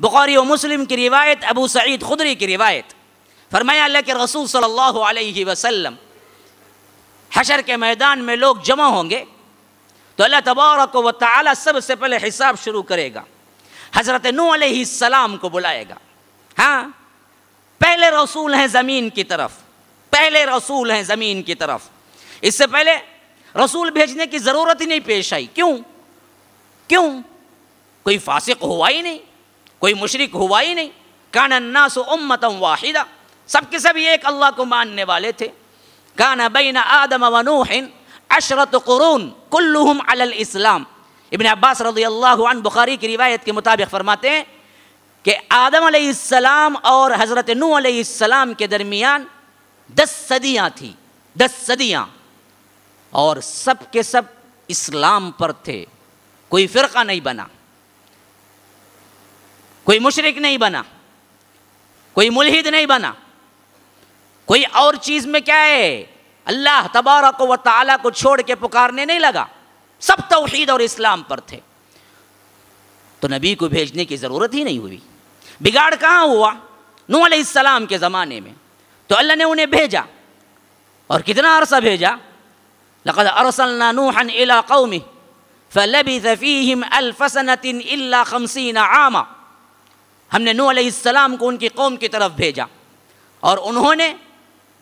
بخاری و مسلم کی روایت، ابو سعید خدری کی روایت، فرمایا اللہ کے رسول صلی اللہ علیہ وسلم حشر کے میدان میں لوگ جمع ہوں گے تو اللہ تبارک و تعالی سب سے پہلے حساب شروع کرے گا، حضرت نوح علیہ السلام کو بلائے گا. ہاں، پہلے رسول ہیں زمین کی طرف، پہلے رسول ہیں زمین کی طرف. اس سے پہلے رسول بھیجنے کی ضرورت ہی نہیں پیش آئی. کیوں؟ کوئی فاسق ہوا ہی نہیں، کوئی مشرک ہوا ہی نہیں. کان الناس امتا واحدہ، سب کے سب ایک اللہ کو ماننے والے تھے. کان بین آدم و نوح 10 قرون کلہم علی الاسلام. ابن عباس رضی اللہ عنہ بخاری کی روایت کے مطابق فرماتے ہیں کہ آدم علیہ السلام اور حضرت نوح علیہ السلام کے درمیان 10 صدیاں تھیں، 10 صدیاں، اور سب کے سب اسلام پر تھے. کوئی فرقہ نہیں بنا، کوئی مشرک نہیں بنا، کوئی ملحد نہیں بنا، کوئی اور چیز میں کیا ہے اللہ تبارک و تعالی کو چھوڑ کے پکارنے نہیں لگا. سب توحید اور اسلام پر تھے. تو نبی کو بھیجنے کی ضرورت ہی نہیں ہوئی. بگاڑ کہاں ہوا؟ نوح علیہ السلام کے زمانے میں تو اللہ نے انہیں بھیجا. اور کتنا عرصہ بھیجا؟ لقد ارسلنا نوحا الى قومه فلبث فيهم 1000 سنة الا 50 عاما. ہم نے نوح علیہ السلام کو ان کی قوم کی طرف بھیجا اور انہوں نے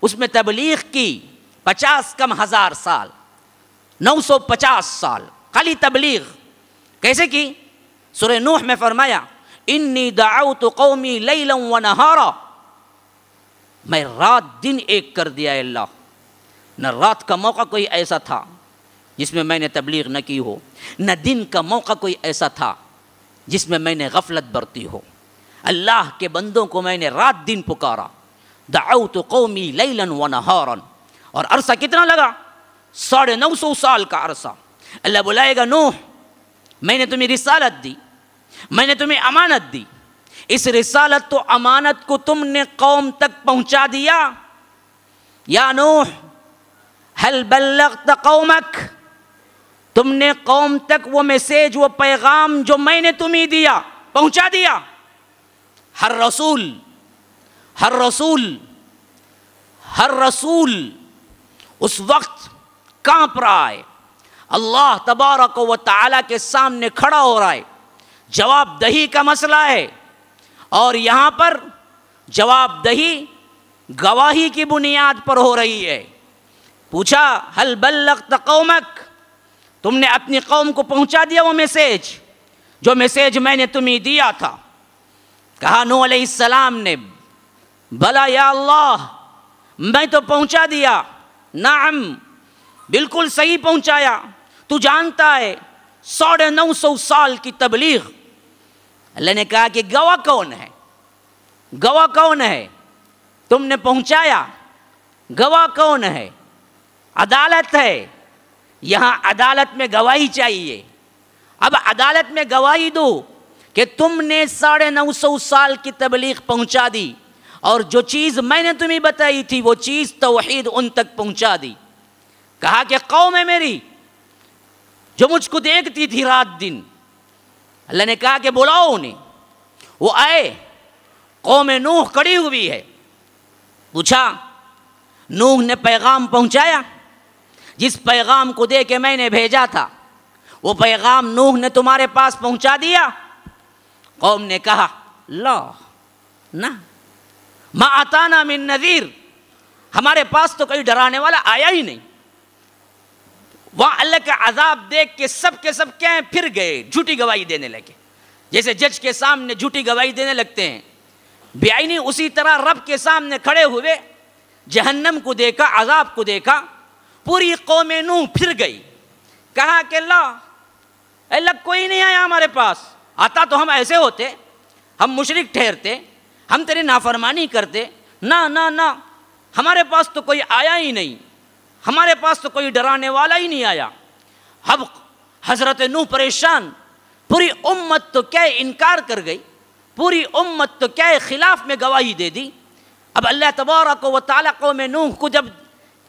اس میں تبلیغ کی 50 کم ہزار سال، 950 سال خالی تبلیغ. کیسے کی؟ سورہ نوح میں فرمایا انی دعوت قومی لیلا و نہارا، میں رات دن ایک کر دیا ہے اللہ. نہ رات کا موقع کوئی ایسا تھا جس میں میں نے تبلیغ نہ کی ہو، نہ دن کا موقع کوئی ایسا تھا جس میں میں نے غفلت برتی ہو. اللہ کے بندوں کو میں نے رات دن پکارا. دعوت قومی لیلا و نہارا. اور عرصہ کتنا لگا؟ 950 سال کا عرصہ. اللہ بلائے گا نوح، میں نے تمہیں رسالت دی، میں نے تمہیں امانت دی. اس رسالت تو امانت کو تم نے قوم تک پہنچا دیا. یا نوح هل بلغت قومک، تم نے قوم تک وہ میسیج، وہ پیغام جو میں نے تمہیں دیا پہنچا دیا. ہر رسول اس وقت کانپ رہا ہے، اللہ تبارک و تعالی کے سامنے کھڑا ہو رہا ہے. جواب دہی کا مسئلہ ہے، اور یہاں پر جواب دہی گواہی کی بنیاد پر ہو رہی ہے. پوچھا هل بلغت قومک، تم نے اپنی قوم کو پہنچا دیا وہ میسیج جو میسیج میں نے تمہیں دیا تھا؟ کہا نوح علیہ السلام نے بلا یا اللہ، میں تو پہنچا دیا. نعم، بالکل صحیح پہنچایا. تو جانتا ہے 950 سال کی تبلیغ. اللہ نے کہا کہ گواہ کون ہے؟ گواہ کون ہے؟ تم نے پہنچایا، گواہ کون ہے؟ عدالت ہے. یہاں عدالت میں گواہی چاہیے. اب عدالت میں گواہی دو کہ تم نے 950 سال کی تبلیغ پہنچا دی، اور جو چیز میں نے تمہیں بتائی تھی وہ چیز توحید ان تک پہنچا دی. کہا کہ قوم ہے میری جو مجھ کو دیکھتی تھی رات دن. اللہ نے کہا کہ بلاؤ انہیں. وہ آئے. قوم نوح کھڑی ہوئی ہے. پوچھا نوح نے پیغام پہنچایا؟ جس پیغام کو دے کے میں نے بھیجا تھا وہ پیغام نوح نے تمہارے پاس پہنچا دیا؟ قوم نے کہا لا، نہ، ما اتانا من نذیر، ہمارے پاس تو کوئی ڈرانے والا آیا ہی نہیں. وہاں اللہ کا عذاب دیکھ کے سب کیا ہیں، پھر گئے، جھوٹی گواہی دینے لگے. جیسے جج کے سامنے جھوٹی گواہی دینے لگتے ہیں، بعینی اسی طرح رب کے سامنے کھڑے ہوئے، جہنم کو دیکھا، عذاب کو دیکھا. پوری قوم نوح پھر گئی. کہا کہ اللہ کوئی نہیں آیا ہمارے پاس. آتا تو ہم ایسے ہوتے، ہم مشرک ٹھہرتے، ہم تیری نافرمانی کرتے. نہ، ہمارے پاس تو کوئی آیا ہی نہیں، ہمارے پاس تو کوئی ڈرانے والا ہی نہیں آیا. اب حضرت نوح پریشان. پوری امت تو کیا انکار کر گئی، پوری امت تو کیا خلاف میں گواہی دے دی. اب اللہ تبارک و تعالیٰ قوم نوح کو جب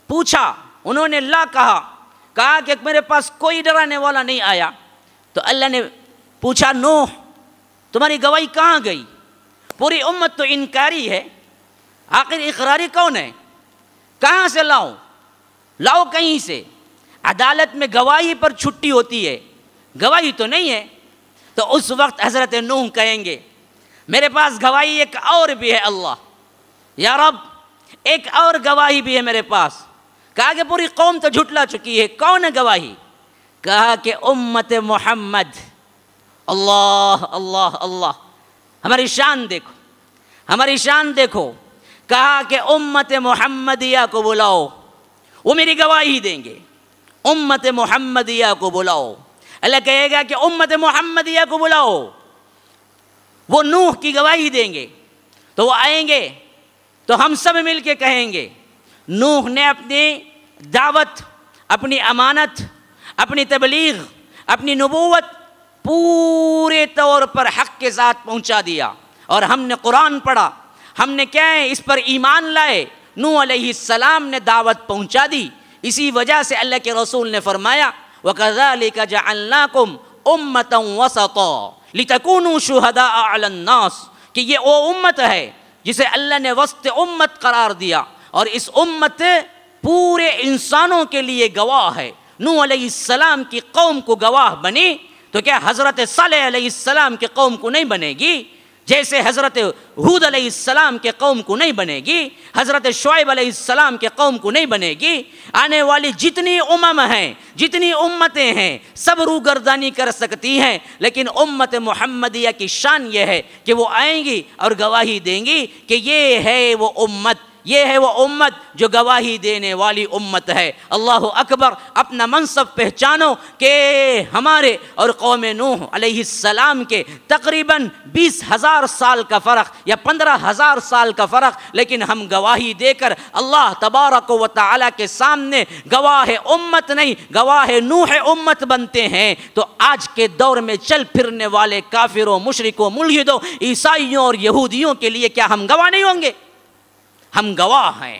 پوچھا، انہوں نے لا کہا کہ میرے پاس کوئی ڈرانے والا نہیں آیا. تو اللہ نے پوچھا نوح تمہاری گواہی کہاں گئی؟ پوری امت تو انکاری ہے، آخر اقراری کون ہے؟ کہاں سے لاؤ؟ لاؤ کہیں سے۔ عدالت میں گواہی پر چھٹی ہوتی ہے، گواہی تو نہیں ہے۔ تو اس وقت حضرت نوح کہیں گے میرے پاس گواہی ایک اور بھی ہے اللہ، یا رب ایک اور گواہی بھی ہے میرے پاس۔ کہا کہ پوری قوم تو جھٹلا چکی ہے، کون ہے گواہی؟ کہا کہ امت محمد۔ اللہ اللہ اللہ، ہماری شان دیکھو، ہماری شان دیکھو۔ کہا کہ امت محمدیہ کو بلاؤ، وہ میری گواہی دیں گے۔ امت محمدیہ کو بلاؤ، اللہ کہے گا کہ امت محمدیہ کو بلاؤ، وہ نوح کی گواہی دیں گے۔ تو وہ آئیں گے تو ہم سب مل کے کہیں گے نوح نے اپنی دعوت، اپنی امانت، اپنی تبلیغ، اپنی نبوت پورے طور پر حق کے ساتھ پہنچا دیا، اور ہم نے قرآن پڑھا، ہم نے کیا ہے اس پر ایمان لائے، نوح علیہ السلام نے دعوت پہنچا دی۔ اسی وجہ سے اللہ کے رسول نے فرمایا وَكَذَلِكَ جَعَلْنَاكُمْ أُمَّةً وَسَطًا لِتَكُونُوا شُهَدَاءَ عَلَى النَّاسِ، کہ یہ وہ امت ہے جسے اللہ نے وسط امت قرار دیا، اور اس امت پورے انسانوں کے لیے گواہ ہے۔ نوح علیہ السلام کی قوم کو گواہ بنی تو کیا حضرت صالح علیہ السلام کی قوم کو نہیں بنے گی؟ جیسے حضرت ہود علیہ السلام کے قوم کو نہیں بنے گی، حضرت شعیب علیہ السلام کے قوم کو نہیں بنے گی۔ آنے والی جتنی امم ہیں، جتنی امتیں ہیں، سب روگردانی کر سکتی ہیں، لیکن امت محمدیہ کی شان یہ ہے کہ وہ آئیں گی اور گواہی دیں گی کہ یہ ہے وہ امت، یہ ہے وہ امت جو گواہی دینے والی امت ہے۔ اللہ اکبر، اپنا منصب پہچانو کہ ہمارے اور قوم نوح علیہ السلام کے تقریباً 20,000 سال کا فرق یا 15,000 سال کا فرق، لیکن ہم گواہی دے کر اللہ تبارک و تعالیٰ کے سامنے گواہ امت نہیں، گواہ نوح امت بنتے ہیں۔ تو آج کے دور میں چل پھرنے والے کافروں، مشرکوں، ملحدوں، عیسائیوں اور یہودیوں کے لیے کیا ہم گواہ نہیں ہوں گے؟ ہم گواہ ہیں۔